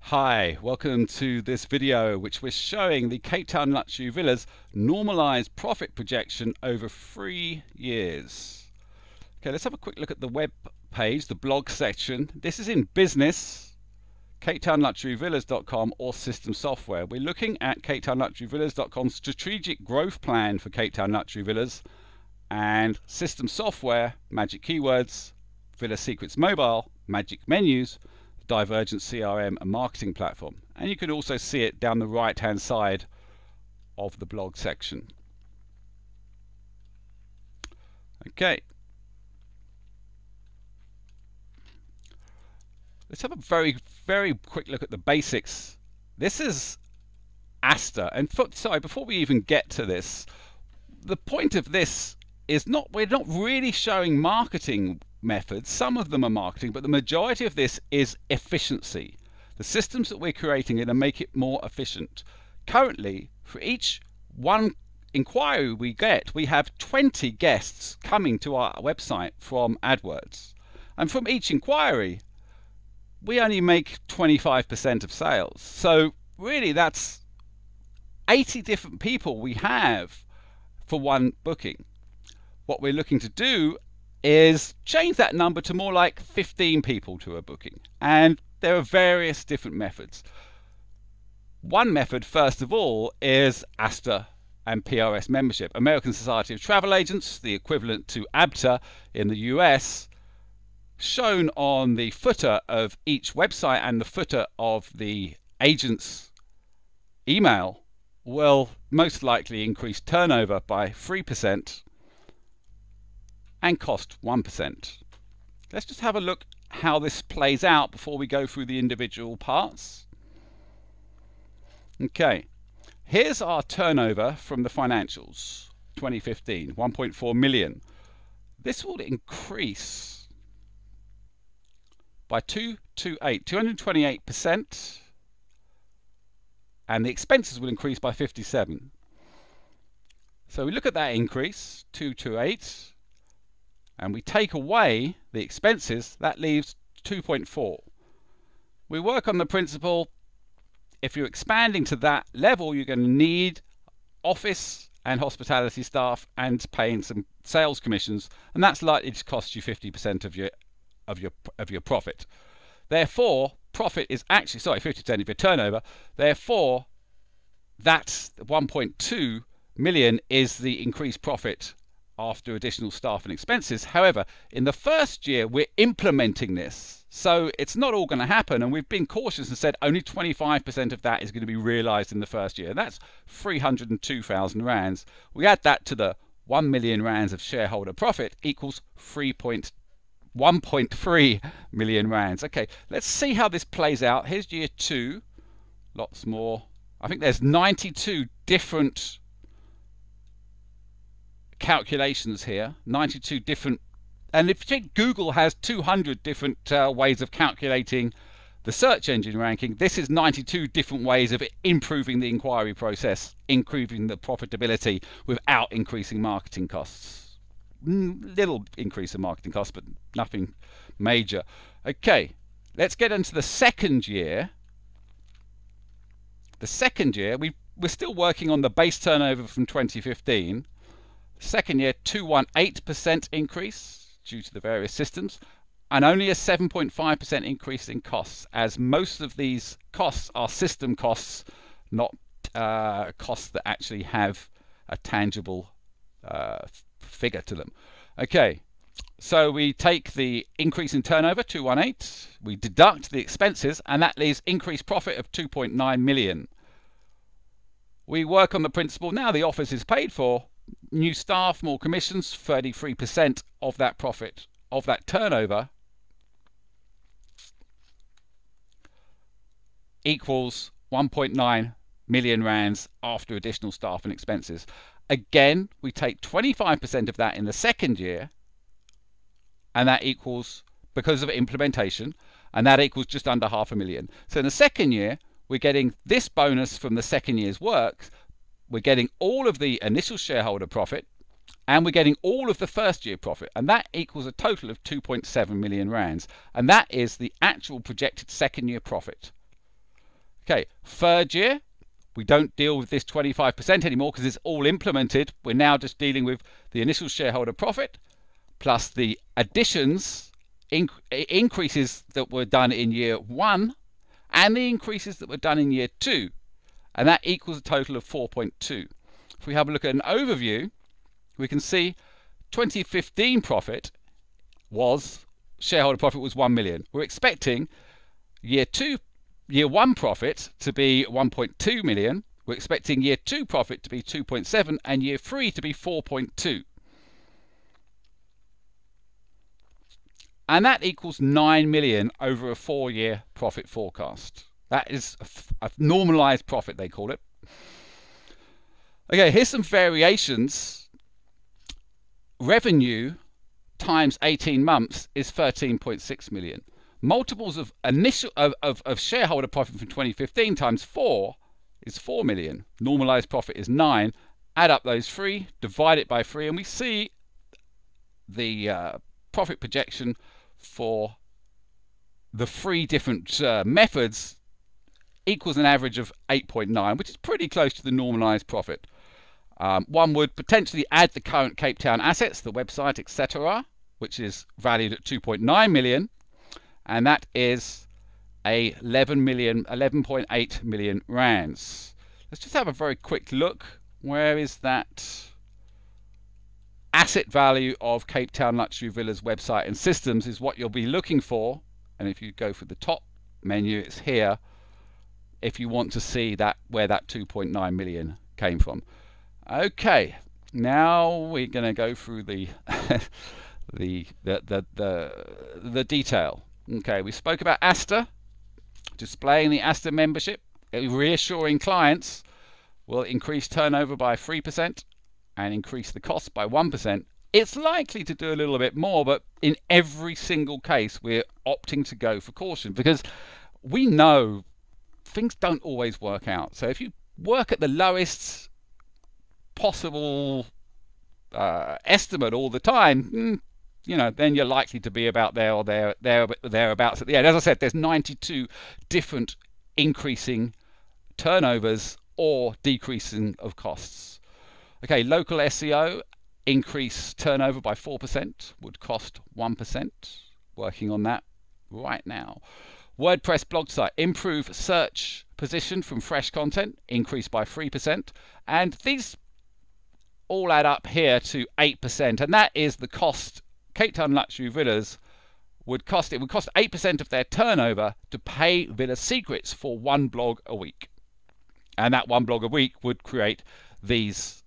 Hi, welcome to this video which we're showing the Cape Town Luxury Villas normalized profit projection over 3 years. Okay, let's have a quick look at the web page, the blog section. This is in business, CapeTownLuxuryVillas.com or system software. We're looking at CapeTownLuxuryVillas.com's strategic growth plan for Cape Town Luxury Villas and system software, magic keywords, Villa Secrets Mobile, magic menus, Divergent CRM and marketing platform, and you can also see it down the right hand side of the blog section. Okay, let's have a very quick look at the basics. This is Asta, and before we even get to this, the point of this is we're not really showing marketing methods. Some of them are marketing, but the majority of this is efficiency. The systems that we're creating are going to make it more efficient. Currently, for each one inquiry we get, we have 20 guests coming to our website from AdWords, and from each inquiry we only make 25% of sales. So really that's 80 different people we have for one booking. What we're looking to do is change that number to more like 15 people to a booking, and there are various different methods. One method, first of all, is ASTA and PRS membership, American Society of Travel Agents, the equivalent to ABTA in the US, shown on the footer of each website and the footer of the agent's email, will most likely increase turnover by 3% and cost 1%. Let's just have a look how this plays out before we go through the individual parts. Okay, here's our turnover from the financials 2015, 1.4 million. This will increase by 228%, and the expenses will increase by 57. So we look at that increase, 228, and we take away the expenses, that leaves 2.4. We work on the principle, if you're expanding to that level, you're going to need office and hospitality staff and paying some sales commissions, and that's likely to cost you 50% of your profit. Therefore, profit is actually, 50% of your turnover. Therefore, that 1.2 million is the increased profit after additional staff and expenses. However, in the first year we're implementing this, so it's not all going to happen, and we've been cautious and said only 25% of that is going to be realized in the first year. That's 302,000 rands. We add that to the 1 million rands of shareholder profit, equals 1.3 million rands. Okay, let's see how this plays out. Here's year 2, lots more. I think there's 92 different calculations here, 92 different, and if you think Google has 200 different ways of calculating the search engine ranking, this is 92 different ways of improving the inquiry process, improving the profitability without increasing marketing costs. Little increase in marketing costs, but nothing major. Okay, let's get into the second year. The second year, we're still working on the base turnover from 2015. Second year, 218% increase due to the various systems, and only a 7.5% increase in costs, as most of these costs are system costs, not costs that actually have a tangible figure to them. Okay, so we take the increase in turnover, 218, we deduct the expenses, and that leaves increased profit of 2.9 million. We work on the principle, now the office is paid for, new staff, more commissions, 33% of that profit, of that turnover, equals 1.9 million rands after additional staff and expenses. Again, we take 25% of that in the second year, and that equals, because of implementation, and that equals just under 500,000. So in the second year, we're getting this bonus from the second year's work. We're getting all of the initial shareholder profit, and we're getting all of the first year profit, and that equals a total of 2.7 million rands, and that is the actual projected second year profit. Okay, third year, we don't deal with this 25% anymore because it's all implemented. We're now just dealing with the initial shareholder profit plus the additions, increases that were done in year 1 and the increases that were done in year 2. And that equals a total of 4.2. If we have a look at an overview, we can see 2015 profit was, shareholder profit was 1 million. We're expecting year 1 profit to be 1.2 million. We're expecting year 2 profit to be 2.7 and year 3 to be 4.2. And that equals 9 million over a 4-year profit forecast. That is a normalized profit, they call it. Okay, here's some variations. Revenue times 18 months is 13.6 million. Multiples of shareholder profit from 2015 times 4 is 4 million. Normalized profit is 9. Add up those 3, divide it by 3, and we see the profit projection for the 3 different methods equals an average of 8.9, which is pretty close to the normalized profit. One would potentially add the current Cape Town assets, the website, etc., which is valued at 2.9 million, and that is 11.8 million rands. Let's just have a very quick look. Where is that asset value of Cape Town Luxury Villas website and systems is what you'll be looking for. And if you go for the top menu, it's here if you want to see that where that 2.9 million came from. Okay, now we're going to go through the the detail. Okay, we spoke about Asta, displaying the Asta membership, reassuring clients will increase turnover by 3% and increase the cost by 1%. It's likely to do a little bit more, but in every single case we're opting to go for caution because we know things don't always work out. So if you work at the lowest possible estimate all the time, then you're likely to be about there or thereabouts at the end. As I said, there's 92 different increasing turnovers or decreasing of costs. Okay, local SEO, increase turnover by 4%, would cost 1%. Working on that right now. WordPress blog site, improve search position from fresh content, increase by 3%. And these all add up here to 8%, and that is the cost. Cape Town Luxury Villas would cost 8% of their turnover to pay Villa Secrets for 1 blog a week. And that 1 blog a week would create these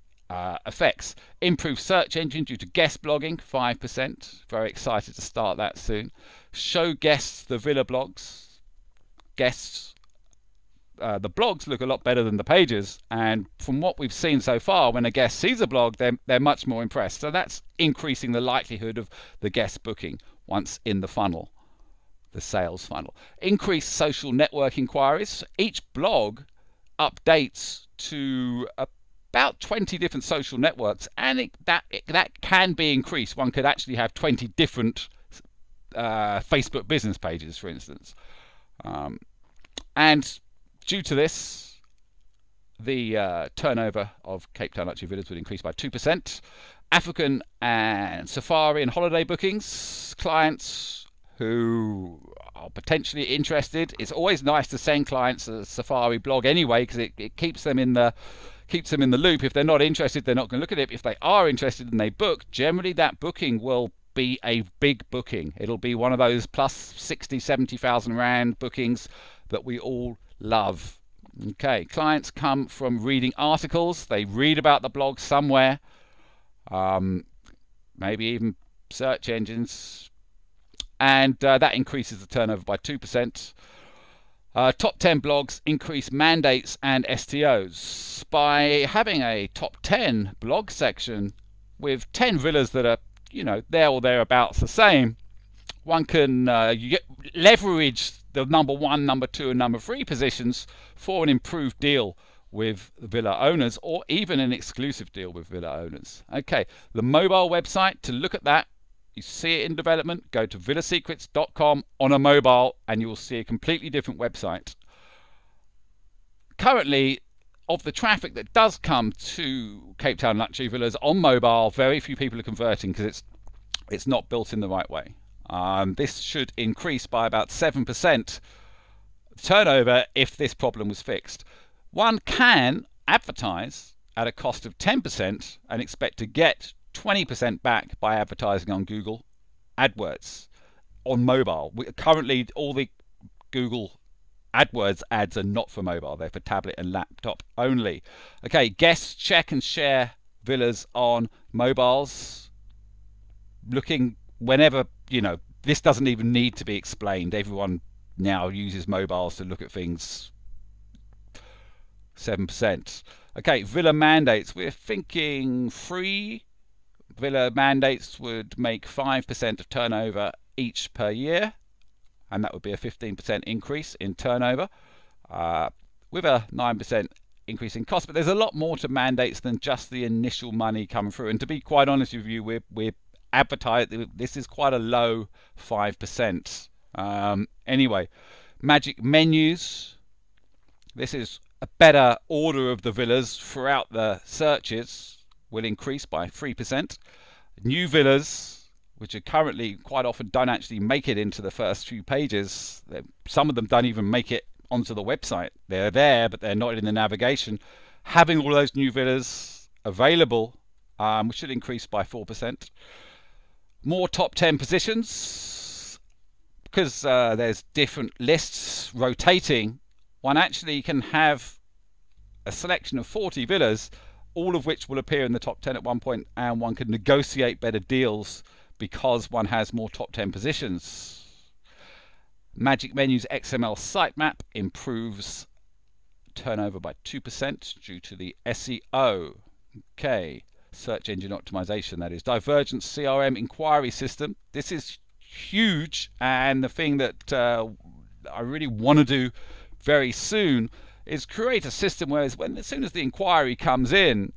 effects. Improve search engine due to guest blogging, 5%. Very excited to start that soon. Show guests the Villa blogs. Guests, the blogs look a lot better than the pages, and from what we've seen so far, when a guest sees a blog, they're much more impressed. So that's increasing the likelihood of the guest booking once in the funnel, the sales funnel. Increase social network inquiries. Each blog updates to about 20 different social networks, and that can be increased. One could actually have 20 different Facebook business pages, for instance. And due to this, the turnover of Cape Town Luxury Villas would increase by 2%. African and safari and holiday bookings, clients who are potentially interested. It's always nice to send clients a safari blog anyway, because it keeps them in the loop. If they're not interested, they're not going to look at it. If they are interested and they book, generally that booking will be a big booking. It'll be one of those plus 60, 70,000 rand bookings that we all love. Okay, clients come from reading articles. They read about the blog somewhere, maybe even search engines, and that increases the turnover by 2%. Top 10 blogs increase mandates and STOs. By having a top 10 blog section with 10 villas that are, there or thereabouts the same, one can leverage the number 1, number 2, and number 3 positions for an improved deal with villa owners, or even an exclusive deal with villa owners. Okay, the mobile website, to look at that, you see it in development, go to villasecrets.com on a mobile and you will see a completely different website. currently, of the traffic that does come to Cape Town luxury villas on mobile, very few people are converting because it's not built in the right way. This should increase by about 7% turnover if this problem was fixed. One can advertise at a cost of 10% and expect to get 20% back by advertising on Google AdWords on mobile. Currently, all the Google AdWords ads are not for mobile. They're for tablet and laptop only. Okay, guests check and share villas on mobiles. Looking whenever, this doesn't even need to be explained. Everyone now uses mobiles to look at things. 7%. Okay, villa mandates. We're thinking free villa mandates would make 5% of turnover each per year, and that would be a 15% increase in turnover with a 9% increase in cost. But there's a lot more to mandates than just the initial money coming through. And to be quite honest with you, we're advertising this is quite a low 5%. Anyway, magic menus. This is a better order of the villas throughout the searches will increase by 3%. New villas, which are currently quite often don't actually make it into the first few pages. Some of them don't even make it onto the website. They're there, but they're not in the navigation. Having all those new villas available, which should increase by 4%. More top 10 positions, because there's different lists rotating. One actually can have a selection of 40 villas, all of which will appear in the top 10 at one point, and one can negotiate better deals because one has more top 10 positions. Magic Menus XML sitemap improves turnover by 2% due to the SEO. Okay, search engine optimization, that is. Divergent CRM inquiry system. This is huge, and the thing that I really want to do very soon is create a system where as soon as the inquiry comes in,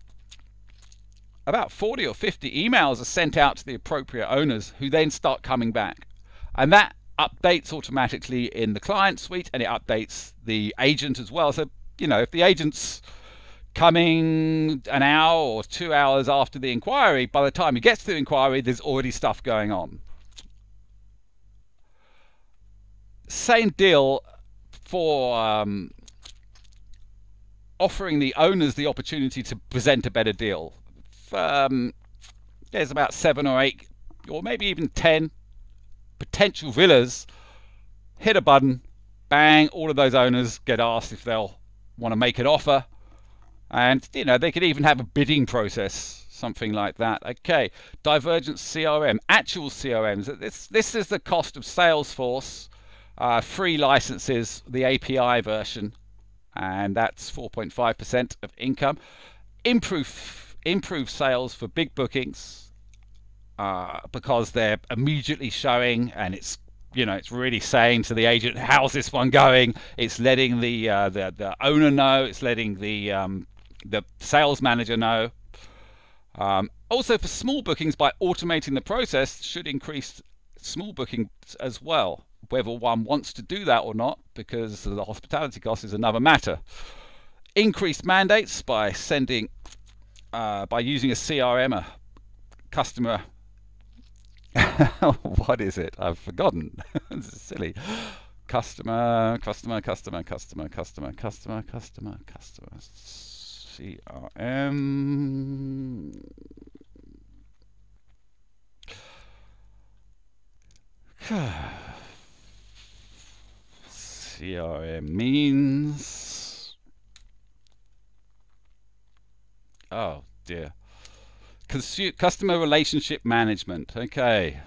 about 40 or 50 emails are sent out to the appropriate owners who then start coming back. And that updates automatically in the client suite, and it updates the agent as well. So, if the agent's coming an hour or 2 hours after the inquiry, by the time he gets to the inquiry, there's already stuff going on. Same deal for offering the owners the opportunity to present a better deal. There's about 7 or 8 or maybe even 10 potential villas. Hit a button, bang, all of those owners get asked if they'll want to make an offer, and they could even have a bidding process, something like that. Okay, Divergent CRM, actual CRMs. This is the cost of Salesforce, free licenses, the API version, and that's 4.5% of income. Improve sales for big bookings because they're immediately showing, and it's really saying to the agent, how's this one going? It's letting the owner know. It's letting the sales manager know. Also, for small bookings, by automating the process, should increase small bookings as well. Whether one wants to do that or not, because the hospitality cost, is another matter. Increased mandates by using a CRM, a customer. What is it? I've forgotten. This is silly. Customer. CRM. CRM means, oh dear, customer relationship management. Okay,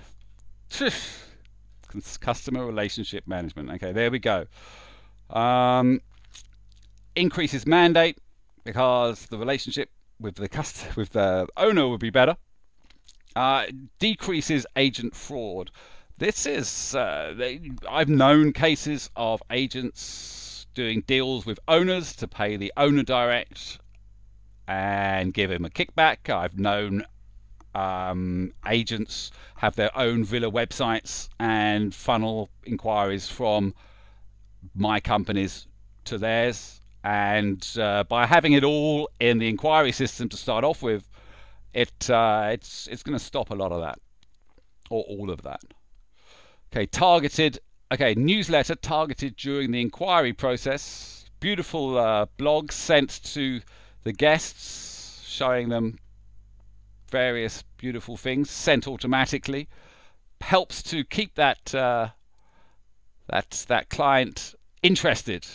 customer relationship management. Okay, there we go. Increases mandate because the relationship with the owner would be better. Decreases agent fraud. This is, I've known cases of agents doing deals with owners to pay the owner direct and give him a kickback. I've known agents have their own villa websites and funnel inquiries from my companies to theirs. And by having it all in the inquiry system to start off with, it's going to stop a lot of that, or all of that. Okay, targeted. Okay, newsletter targeted during the inquiry process. Beautiful blogs sent to the guests, showing them various beautiful things sent automatically. Helps to keep that that client interested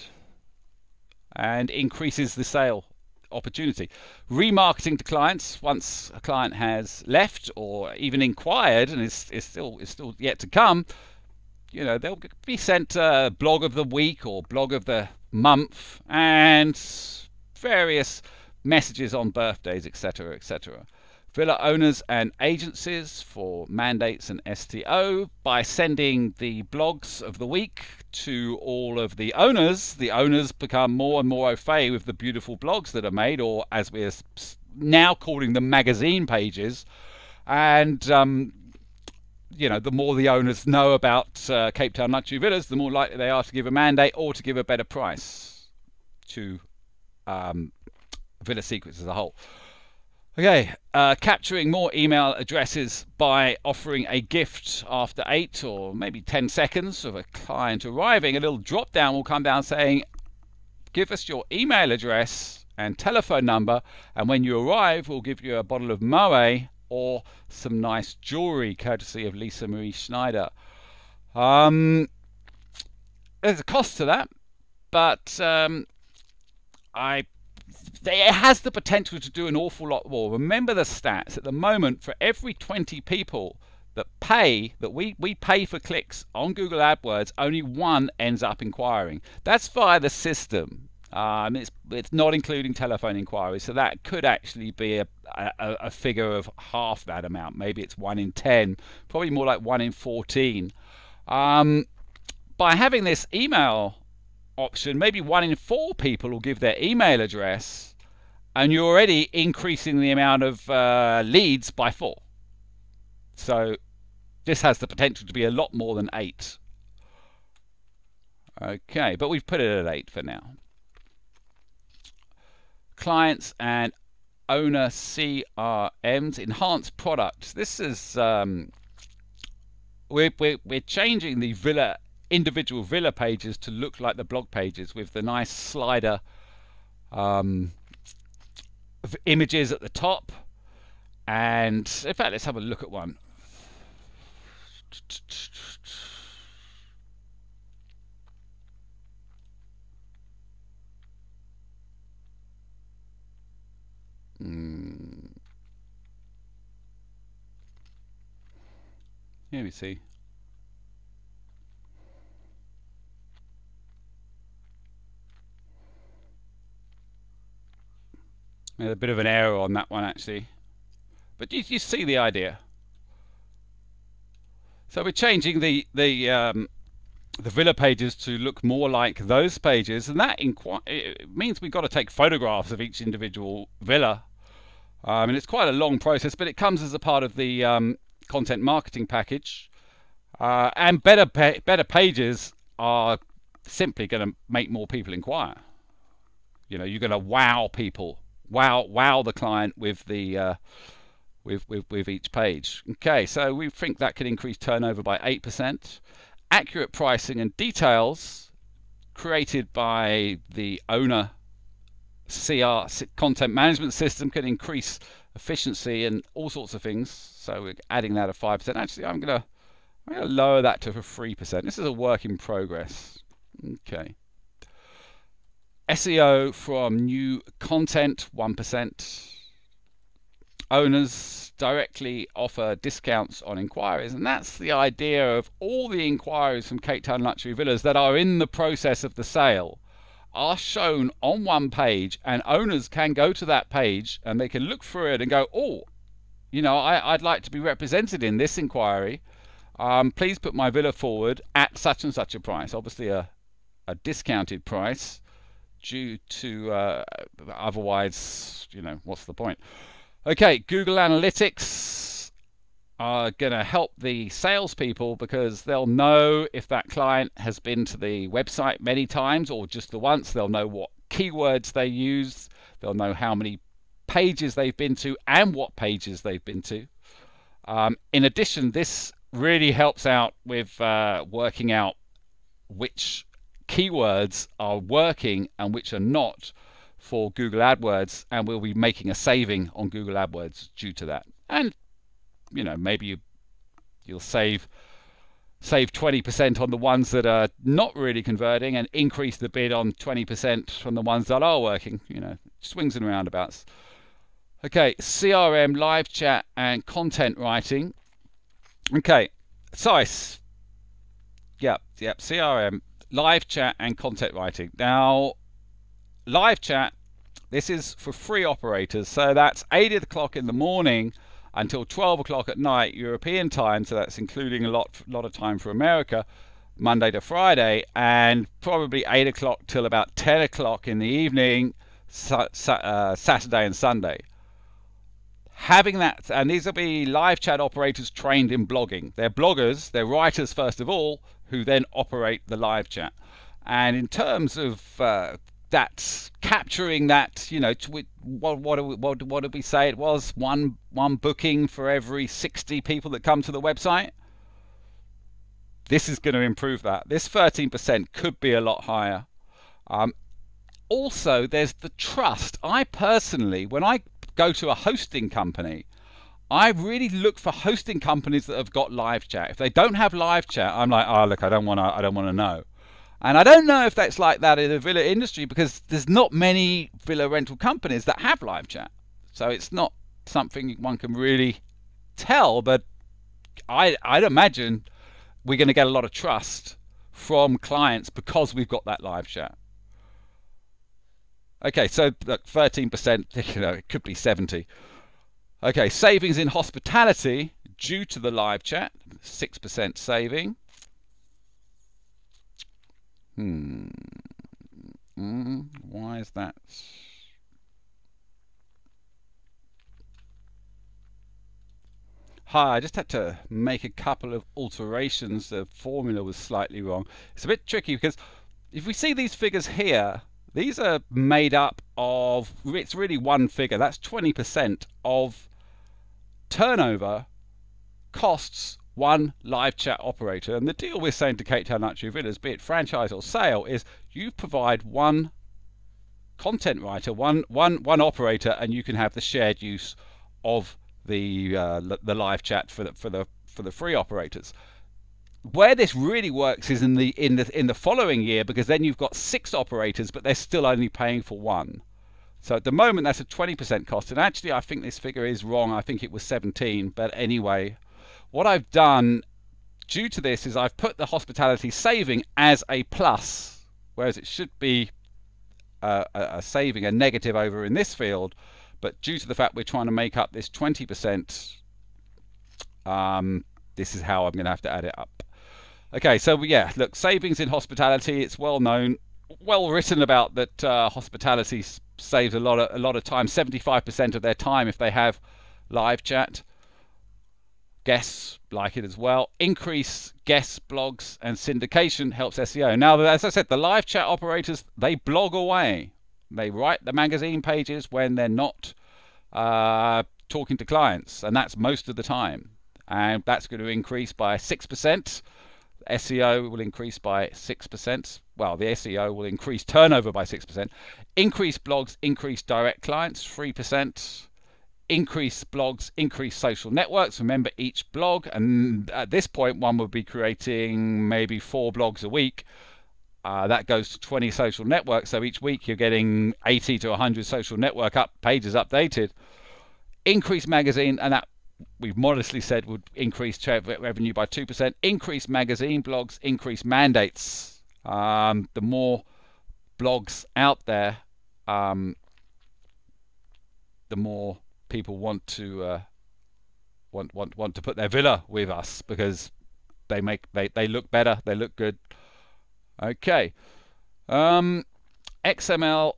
and increases the sale opportunity. Remarketing to clients once a client has left or even inquired and is still yet to come. You know, they'll be sent blog of the week or blog of the month and various messages on birthdays, etc., etc. Villa owners and agencies for mandates and STO. By sending the blogs of the week to all of the owners become more and more au fait with the beautiful blogs that are made, or as we're now calling them, magazine pages. And you know, the more the owners know about Cape Town luxury villas, the more likely they are to give a mandate or to give a better price to Villa Secrets as a whole. Okay, capturing more email addresses by offering a gift after 8 or maybe 10 seconds of a client arriving. A little drop down will come down saying, give us your email address and telephone number, and when you arrive we'll give you a bottle of Moet or some nice jewelry courtesy of Lisa Marie Schneider. There's a cost to that, but it has the potential to do an awful lot more. Remember the stats. At the moment, for every 20 people that we pay for clicks on Google AdWords, only one ends up inquiring. That's via the system. It's not including telephone inquiries, so that could actually be a figure of half that amount. Maybe it's 1 in 10, probably more like 1 in 14. By having this email option, maybe 1 in 4 people will give their email address, and you're already increasing the amount of leads by 4. So this has the potential to be a lot more than 8. Okay, but we've put it at 8 for now. Clients and owner CRMs, enhanced products. This is we're changing the individual villa pages to look like the blog pages with the nice slider images at the top. And in fact, let's have a look at one. Here we see. A bit of an error on that one actually, but you see the idea. So we're changing the villa pages to look more like those pages, and that it means we've got to take photographs of each individual villa. And it's quite a long process, but it comes as a part of the content marketing package. And better pages are simply going to make more people inquire. You know, you're going to wow people, wow the client with the with each page. Okay, so we think that could increase turnover by 8%. Accurate pricing and details created by the owner CR content management system can increase efficiency and all sorts of things. So we're adding that at 5%. Actually, I'm gonna lower that to 3%. This is a work in progress. Okay. SEO from new content, 1%. Owners directly offer discounts on inquiries, and that's the idea of all the inquiries from Cape Town Luxury Villas that are in the process of the sale are shown on one page, and owners can go to that page and they can look through it and go, oh, you know, I'd like to be represented in this inquiry. Please put my villa forward at such and such a price. Obviously a discounted price due to otherwise, you know, what's the point? Okay, Google Analytics are going to help the salespeople because they'll know if that client has been to the website many times or just the once. They'll know what keywords they use. They'll know how many pages they've been to and what pages they've been to. In addition, this really helps out with working out which keywords are working and which are not for Google AdWords, and we'll be making a saving on Google AdWords due to that. And maybe you'll save 20% on the ones that are not really converting and increase the bid on 20% from the ones that are working. Swings and roundabouts. Okay, CRM, live chat, and content writing. Okay, size. Yep, CRM, live chat, and content writing. Now, live chat, this is for free operators, so that's 8 o'clock in the morning until 12 o'clock at night European time, so that's including a lot of time for America, Monday to Friday, and probably 8 o'clock till about 10 o'clock in the evening, Saturday and Sunday. Having that, and these will be live chat operators trained in blogging. They're bloggers, they're writers first of all, who then operate the live chat. And in terms of that, capturing that, what did we say it was? One booking for every 60 people that come to the website. This is going to improve that. This 13% could be a lot higher. Also, there's the trust. I personally, when I go to a hosting company, I really look for hosting companies that have got live chat. If they don't have live chat, I'm like, oh look, I don't want to know. And I don't know if that's like that in the villa industry, because there's not many villa rental companies that have live chat. So it's not something one can really tell, but I'd imagine we're going to get a lot of trust from clients because we've got that live chat. Okay, so look, 13%, it could be 70. Okay, savings in hospitality due to the live chat, 6% saving. Why is that? Hi, I just had to make a couple of alterations. The formula was slightly wrong. It's a bit tricky because if we see these figures here, these are made up of, it's really one figure. That's 20% of turnover costs one live chat operator. And the deal we're saying to Cape Town Luxury Villas, be it franchise or sale, is you provide one content writer, one operator, and you can have the shared use of the live chat for the free operators. Where this really works is in the following year, because then you've got 6 operators, but they're still only paying for 1. So at the moment that's a 20% cost, and actually I think this figure is wrong. I think it was 17, but anyway, what I've done due to this is I've put the hospitality saving as a plus, whereas it should be a saving, a negative over in this field. But due to the fact we're trying to make up this 20%, this is how I'm going to have to add it up. Okay, so yeah, look, savings in hospitality, it's well known, well written about that hospitality saves a lot of time, 75% of their time if they have live chat. Guests like it as well. Increase guests, blogs, and syndication helps SEO. Now, as I said, the live chat operators, they blog away. They write the magazine pages when they're not talking to clients, and that's most of the time. And that's going to increase by 6%. SEO will increase by 6%. Well, the SEO will increase turnover by 6%. Increase blogs, increase direct clients, 3%. Increase blogs, increase social networks. Remember each blog, and at this point one would be creating maybe 4 blogs a week. That goes to 20 social networks, so each week you're getting 80 to 100 social network pages updated. Increase magazine, and that we've modestly said would increase revenue by 2%. Increase magazine blogs, increase mandates. The more blogs out there, the more people want to put their villa with us, because they look better, they look good. Okay, XML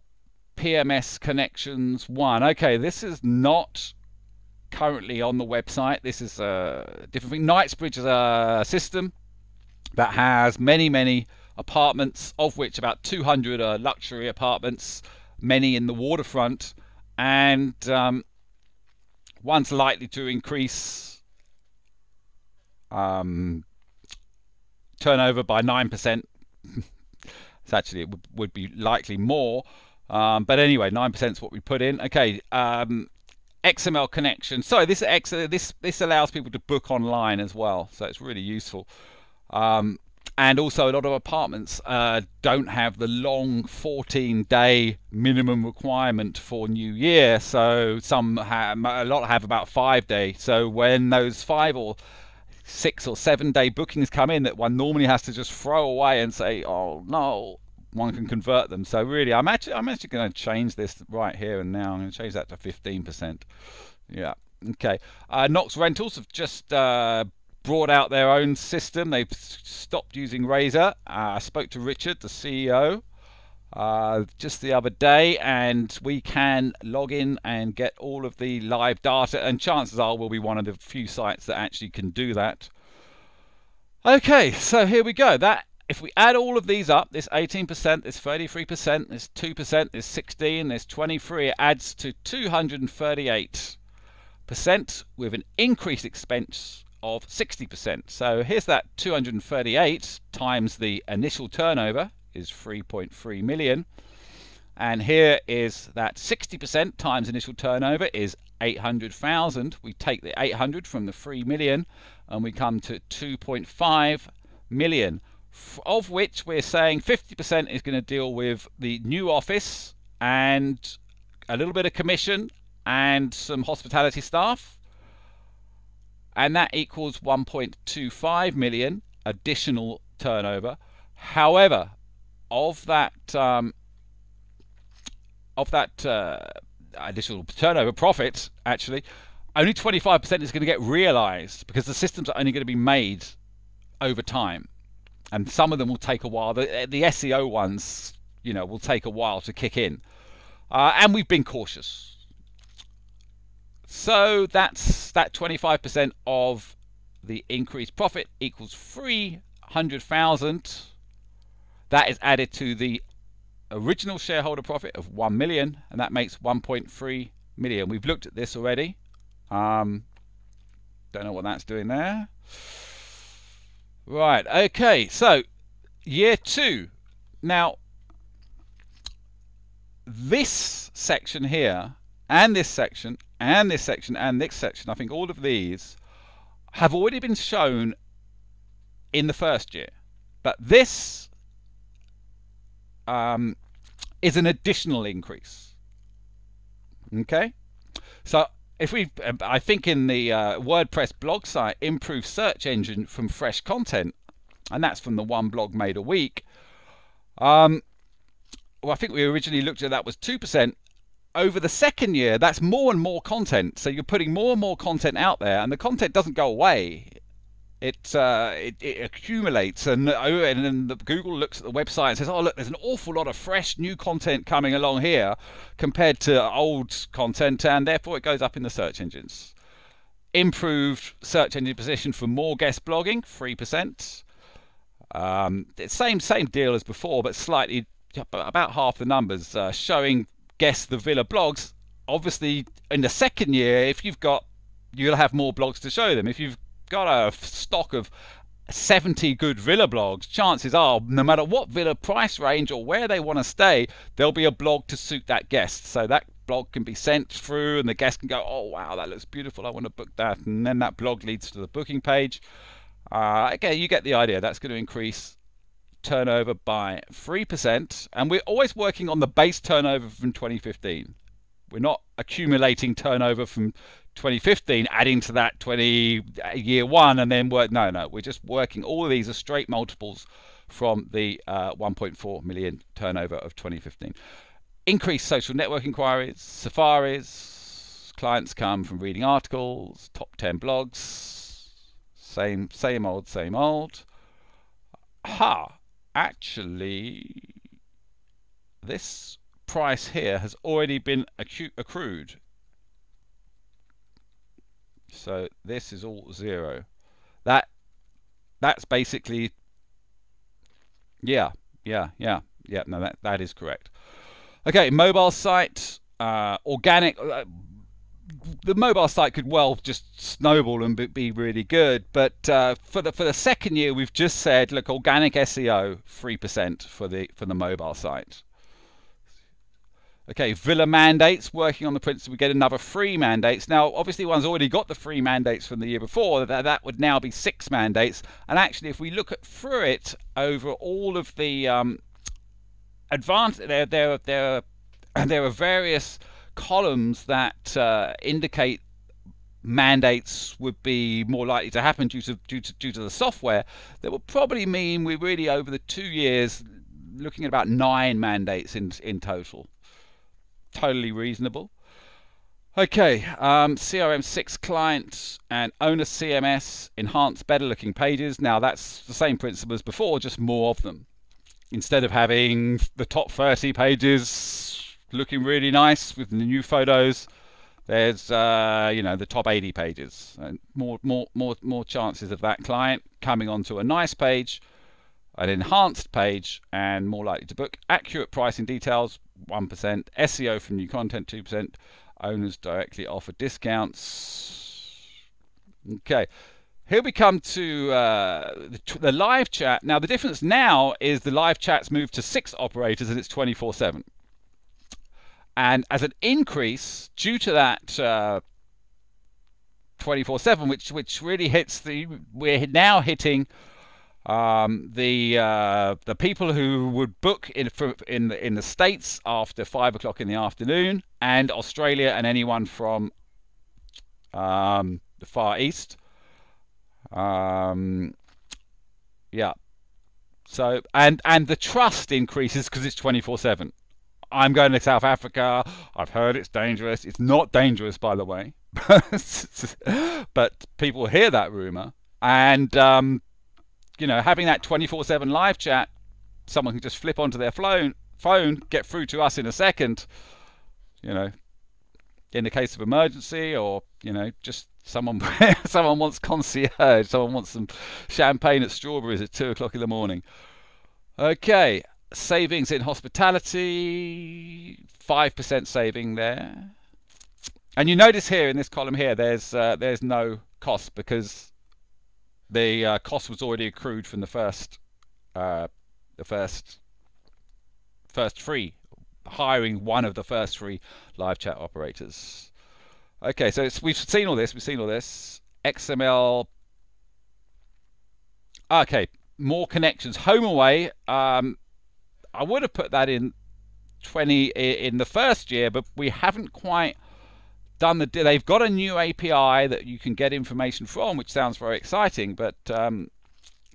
PMS connections 1. Okay, this is not currently on the website. This is a different thing. Knightsbridge is a system that has many apartments, of which about 200 are luxury apartments, many in the waterfront, and one's likely to increase turnover by 9%. It's actually, it would be likely more, but anyway, 9% is what we put in. Okay, XML connection. Sorry, this allows people to book online as well, so it's really useful. And also, a lot of apartments don't have the long 14-day minimum requirement for New Year, so a lot have about 5-day. So when those 5 or 6 or 7-day bookings come in that one normally has to just throw away and say, oh no, one can convert them. So really, I'm actually going to change this right here and now. I'm going to change that to 15%. Yeah. Okay. Knox Rentals have just brought out their own system. They've stopped using Razor. I spoke to Richard, the CEO, just the other day, and we can log in and get all of the live data, and chances are we'll be one of the few sites that actually can do that. Okay, so here we go. That if we add all of these up, this 18%, this 33%, this 2%, this 16, this 23, it adds to 238% with an increased expense of 60%. So here's that 238 times the initial turnover is 3.3 million. And here is that 60% times initial turnover is 800,000. We take the 800 from the 3 million and we come to 2.5 million, of which we're saying 50% is going to deal with the new office and a little bit of commission and some hospitality staff, and that equals 1.25 million additional turnover. However, of that additional turnover profit, actually, only 25% is going to get realized because the systems are only going to be made over time, and some of them will take a while. The SEO ones, will take a while to kick in, and we've been cautious. So that's that 25% of the increased profit equals 300,000. That is added to the original shareholder profit of 1 million, and that makes 1.3 million. We've looked at this already. Don't know what that's doing there. Right, okay, so year 2. Now, this section here, and this section, and this section, and this section, I think all of these have already been shown in the first year. But this is an additional increase. Okay, so I think in the WordPress blog site, improve search engine from fresh content, and that's from the one blog made a week. Well, I think we originally looked at that was 2%. Over the second year, that's more and more content. So you're putting more and more content out there, and the content doesn't go away. It accumulates, and then Google looks at the website and says, oh look, there's an awful lot of fresh new content coming along here compared to old content, and therefore it goes up in the search engines. Improved search engine position for more guest blogging, 3%. Same deal as before, but slightly about half the numbers, showing guest the villa blogs. Obviously in the second year, you'll have more blogs to show them. If you've got a stock of 70 good villa blogs, chances are no matter what villa price range or where they want to stay, there'll be a blog to suit that guest. So that blog can be sent through and the guest can go, oh wow, that looks beautiful, I want to book that, and then that blog leads to the booking page. Okay, you get the idea. That's going to increase turnover by 3%, and we're always working on the base turnover from 2015. We're not accumulating turnover from 2015, adding to that year 1, and then work. No, we're just working. All of these are straight multiples from the 1.4 million turnover of 2015. Increased social network inquiries, safaris, clients come from reading articles, top 10 blogs, same old. Actually, this price here has already been accrued. So this is all 0. That's basically Yeah, no, that is correct. Okay, mobile site, organic. The mobile site could well just snowball and be really good, but for the second year, we've just said, look, organic SEO 3% for the mobile site. Okay, Villa mandates, working on the principle we get another 3 mandates. Now, obviously, one's already got the 3 mandates from the year before. That would now be 6 mandates. And actually, if we look through it over all of the there are various columns that indicate mandates would be more likely to happen due to the software. That would probably mean we're really over the 2 years looking at about 9 mandates in total. Totally reasonable. Okay, CRM 6 client and owner CMS, enhance better looking pages. Now that's the same principle as before, just more of them. Instead of having the top 30 pages looking really nice with the new photos, there's the top 80 pages, and more chances of that client coming onto a nice page, an enhanced page, and more likely to book. Accurate pricing details 1%, SEO from new content 2%, owners directly offer discounts. Okay, here we come to the live chat. Now the difference now is the live chat's moved to 6 operators and it's 24/7. And as an increase due to that 24/7, which really hits we're now hitting the people who would book in the States after 5 o'clock in the afternoon, and Australia and anyone from the Far East. Yeah. So and the trust increases because it's 24/7. I'm going to South Africa. I've heard it's dangerous. It's not dangerous, by the way, but people hear that rumor, and having that 24/7 live chat, someone can just flip onto their phone, get through to us in a second. In the case of emergency, or just someone wants concierge, someone wants some champagne at Strawberries at 2 o'clock in the morning. Okay. Savings in hospitality, 5% saving there. And you notice here in this column here, there's no cost because the cost was already accrued from the first free, hiring one of the first 3 live chat operators. Okay, so we've seen all this. XML. Okay, more connections. Home away. I would have put that in 20 in the first year, but we haven't quite done they've got a new API that you can get information from, which sounds very exciting, but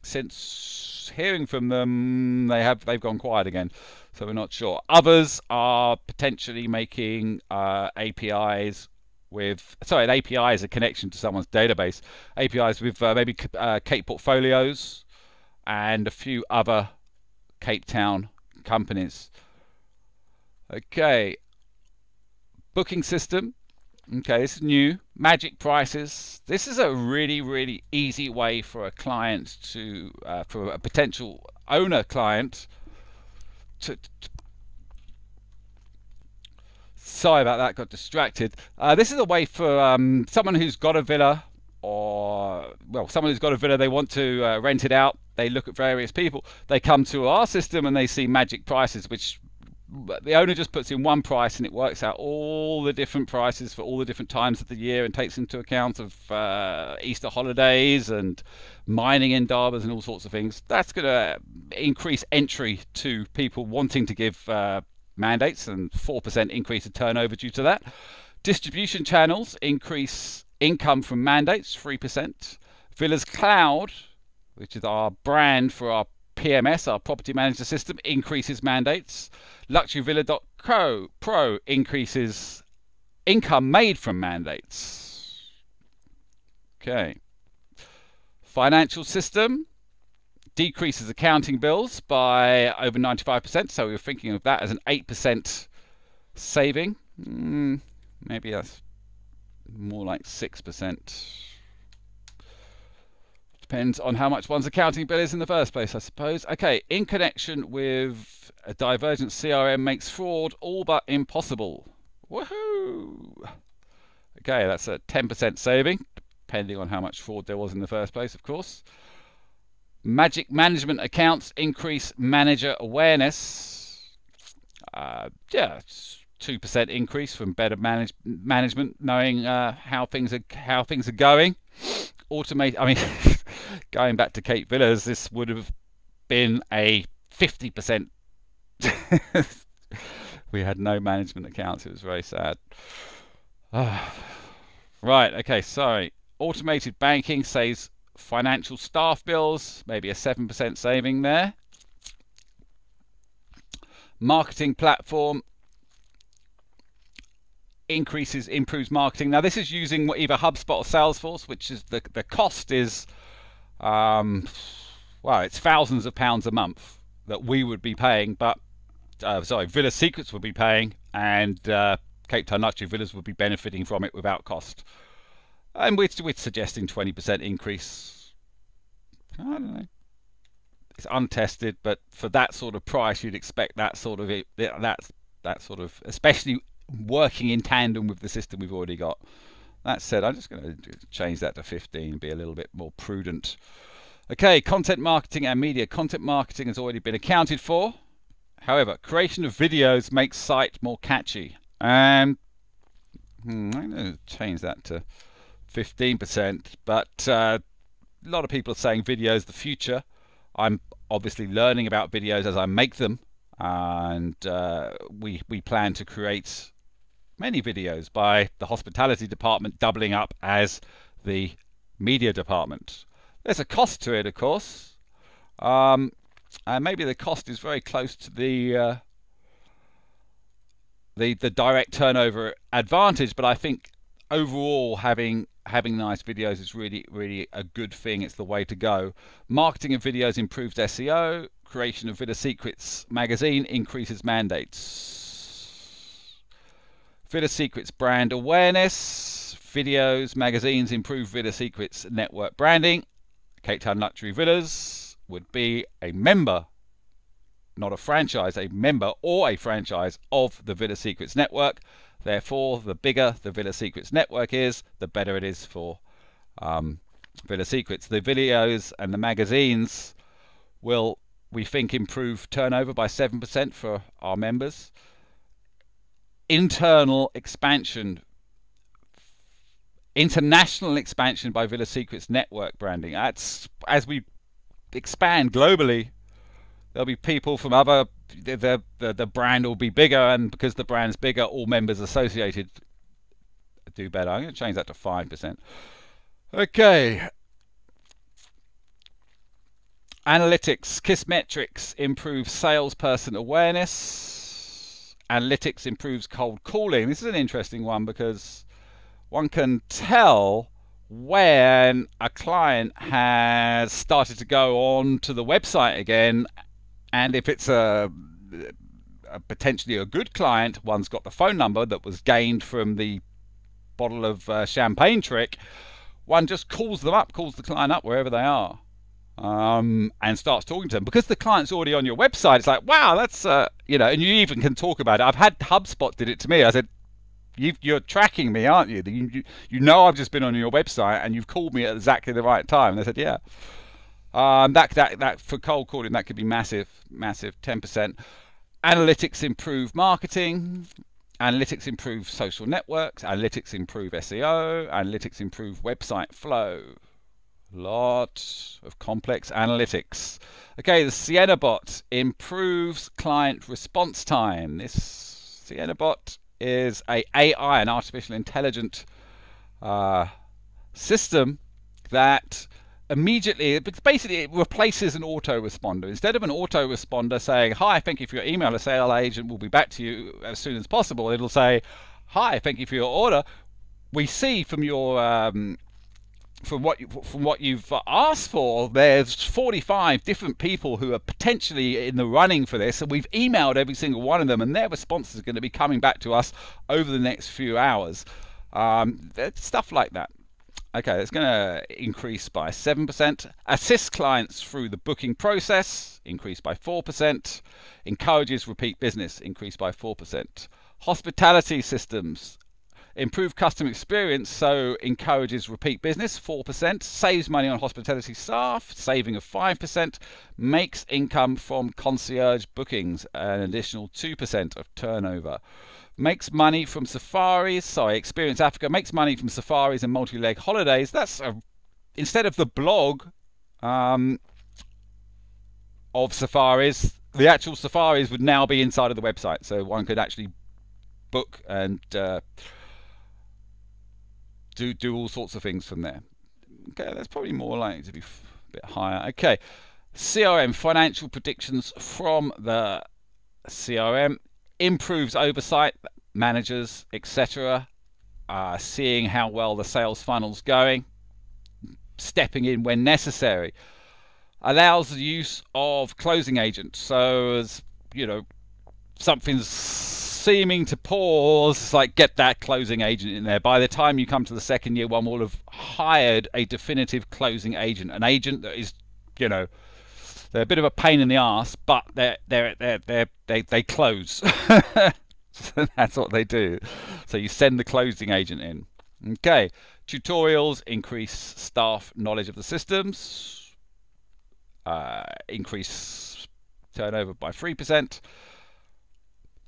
since hearing from them, they've gone quiet again, so we're not sure. Others are potentially making APIs with an API is a connection to someone's database, APIs with maybe Cape Portfolios and a few other Cape Town companies. Okay, booking system. Okay, this is new. Magic prices. This is a really easy way for a client to, for a potential owner client to sorry about that, got distracted. This is a way for someone who's got a villa, someone who's got a villa, they want to rent it out. They look at various people. They come to our system and they see magic prices, which the owner just puts in one price and it works out all the different prices for all the different times of the year and takes into account of Easter holidays and mining indabas and all sorts of things. That's going to increase entry to people wanting to give mandates, and 4% increase in turnover due to that. Distribution channels increase income from mandates, 3%. Villas Cloud, which is our brand for our PMS, our property manager system, increases mandates. LuxuryVilla.pro increases income made from mandates. Okay. Financial system decreases accounting bills by over 95%, so we're thinking of that as an 8% saving. Maybe that's more like 6%. Depends on how much one's accounting bill is in the first place, I suppose. Okay, in connection with a divergent CRM makes fraud all but impossible. Woohoo! Okay, that's a 10% saving, depending on how much fraud there was in the first place, of course. Magic management accounts increase manager awareness. Yeah, 2% increase from better management, knowing how things are going. Automate. I mean, going back to Kate Villas, this would have been a 50%. We had no management accounts. It was very sad. Right. Okay. Sorry. Automated banking saves financial staff bills. Maybe a 7% saving there. Marketing platform improves marketing. Now this is using either HubSpot or Salesforce, which is the cost is well, it's thousands of pounds a month that we would be paying, but Villa Secrets would be paying, and Cape Town Luxury Villas would be benefiting from it without cost. And we're suggesting 20% increase. I don't know. It's untested, but for that sort of price, you'd expect that sort of especially working in tandem with the system we've already got. That said, I'm just going to change that to 15, be a little bit more prudent. Okay, content marketing and media. Content marketing has already been accounted for. However, creation of videos makes site more catchy. And I'm going to change that to 15%, but a lot of people are saying video is the future. I'm obviously learning about videos as I make them, and we plan to create many videos by the hospitality department doubling up as the media department. There's a cost to it, of course, and maybe the cost is very close to the direct turnover advantage, but I think overall having nice videos is really a good thing. It's the way to go. Marketing of videos improves SEO. Creation of Villa Secrets magazine increases mandates. Villa Secrets brand awareness. Videos, magazines improve Villa Secrets network branding. Cape Town Luxury Villas would be a member, not a franchise, a member or a franchise of the Villa Secrets network. Therefore, the bigger the Villa Secrets network is, the better it is for Villa Secrets. The videos and the magazines will, we think, improve turnover by 7% for our members. Internal expansion, international expansion by Villa Secrets network branding. That's, as we expand globally, there'll be people from other, the brand will be bigger, and because the brand's bigger, all members associated do better. I'm going to change that to 5%. Okay. Analytics, Kissmetrics improves salesperson awareness. Analytics improves cold calling. This is an interesting one because one can tell when a client has started to go on to the website again, and if it's a potentially a good client, one's got the phone number that was gained from the bottle of champagne trick, one just calls them up, calls the client up wherever they are, and starts talking to them. Because the client's already on your website, it's like, wow, that's you know, and you even can talk about it. I've had HubSpot did it to me. I said, you're tracking me, aren't you? You know I've just been on your website and you've called me at exactly the right time. And they said, yeah. That for cold calling, that could be massive 10%. Analytics improve marketing. Analytics improve social networks. Analytics improve SEO. Analytics improve website flow. Lot of complex analytics. Okay, the Sienna bot improves client response time. This Sienna bot is an AI, an artificial intelligent system that immediately, basically it replaces an autoresponder. Instead of an autoresponder saying, hi, thank you for your email, a sales agent will be back to you as soon as possible, it'll say, hi, thank you for your order. We see from your from what you've asked for, there's 45 different people who are potentially in the running for this, and we've emailed every single one of them, and their responses are going to be coming back to us over the next few hours. Stuff like that. Okay, it's going to increase by 7%. Assist clients through the booking process, increase by 4%. Encourages repeat business, increase by 4%. Hospitality systems, improve customer experience, so encourages repeat business, 4%. Saves money on hospitality staff, saving of 5%. Makes income from concierge bookings, an additional 2% of turnover. Makes money from safaris, Experience Africa makes money from safaris and multi-leg holidays. That's instead of the blog of safaris, the actual safaris would now be inside of the website, so one could actually book and do all sorts of things from there. Okay, that's probably more likely to be a bit higher. Okay, CRM, financial predictions from the CRM, improves oversight, managers, etc. Seeing how well the sales funnel's going, stepping in when necessary. Allows the use of closing agents. So as you know, something's seeming to pause, it's like get that closing agent in there. By the time you come to the second year, one will have hired a definitive closing agent, an agent that is, they're a bit of a pain in the ass, but they close. So that's what they do. So you send the closing agent in. Okay, tutorials, increase staff knowledge of the systems, increase turnover by 3%.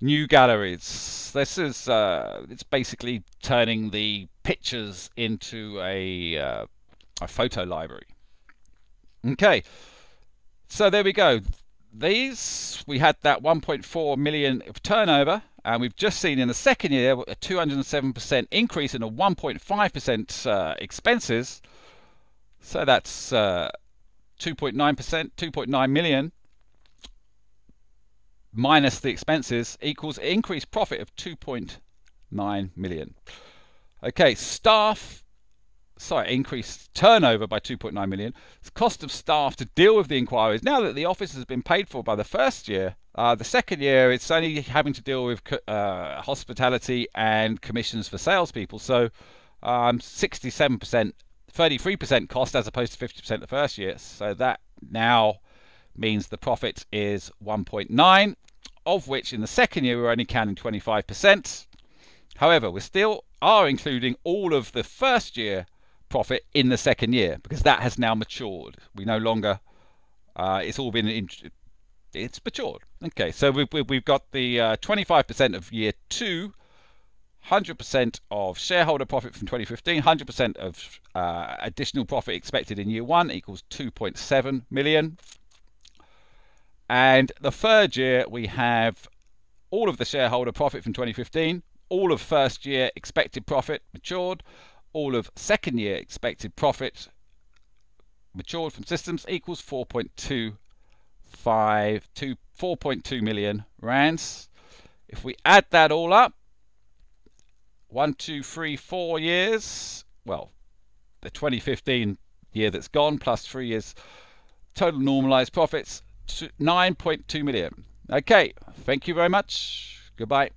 New galleries. This is it's basically turning the pictures into a photo library. Okay, so there we go. These, we had that 1.4 million of turnover, and we've just seen in the second year a 207% increase in a 1.5% expenses. So that's 2.9%, 2.9 million minus the expenses equals increased profit of 2.9 million. Okay, increased turnover by 2.9 million. The cost of staff to deal with the inquiries. Now that the office has been paid for by the first year, the second year it's only having to deal with hospitality and commissions for salespeople. So 67%, 33% cost as opposed to 50% the first year. So that now means the profit is 1.9, of which in the second year we're only counting 25%. However, we still are including all of the first year profit in the second year because that has now matured. We no longer, it's all been, it's matured. Okay, so we've got the 25% of year 2, 100% of shareholder profit from 2015, 100% of additional profit expected in year 1 equals 2.7 million. And the third year we have all of the shareholder profit from 2015, all of first year expected profit matured, all of second year expected profit matured from systems equals 4.2 million rands. If we add that all up, 1, 2, 3, 4 years, well, the 2015 year that's gone plus 3 years total normalized profits, 9.2 million. Okay, thank you very much. Goodbye.